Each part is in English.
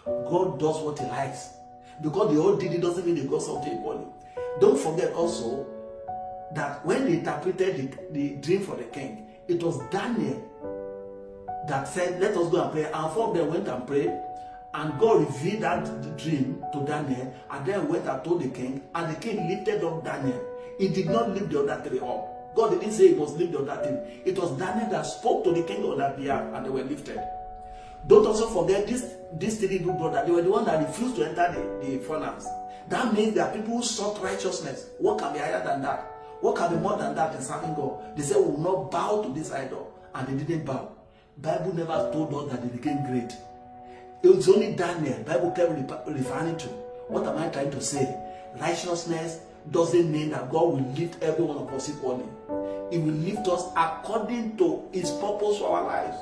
God does what he likes. Because they all did it doesn't mean they got something equally. Don't forget also that when they interpreted the dream for the king, it was Daniel that said, let us go and pray. And four of them went and prayed. And God revealed that dream to Daniel, and then went and told the king, and the king lifted up Daniel. He did not lift the other three up. God didn't say he must lift the other three. It was Daniel that spoke to the king on that behalf, and they were lifted. Don't also forget these three good brothers. They were the ones that refused to enter the furnace. That means there are people who sought righteousness. What can be higher than that? What can be more than that in serving God? They said, we will not bow to this idol, and they didn't bow. Bible never told us that they became great. It was only Daniel. Bible kept referring to. What am I trying to say? Righteousness doesn't mean that God will lift every one of us equally. He will lift us according to his purpose for our lives.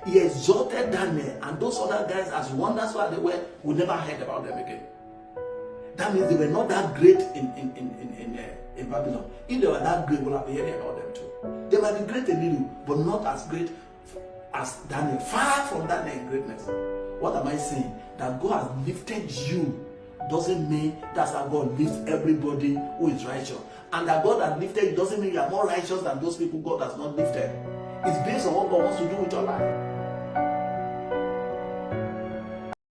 He exalted Daniel and those other guys as wonderful as they were, we never heard about them again. That means they were not that great in Babylon. If they were that great, we'll have been hearing about them too. They might be great a little, but not as great as Daniel. Far from Daniel in greatness. What am I saying? That God has lifted you doesn't mean that's how God lifts everybody who is righteous. And that God has lifted you doesn't mean you are more righteous than those people God has not lifted. It's based on what God wants to do with your life.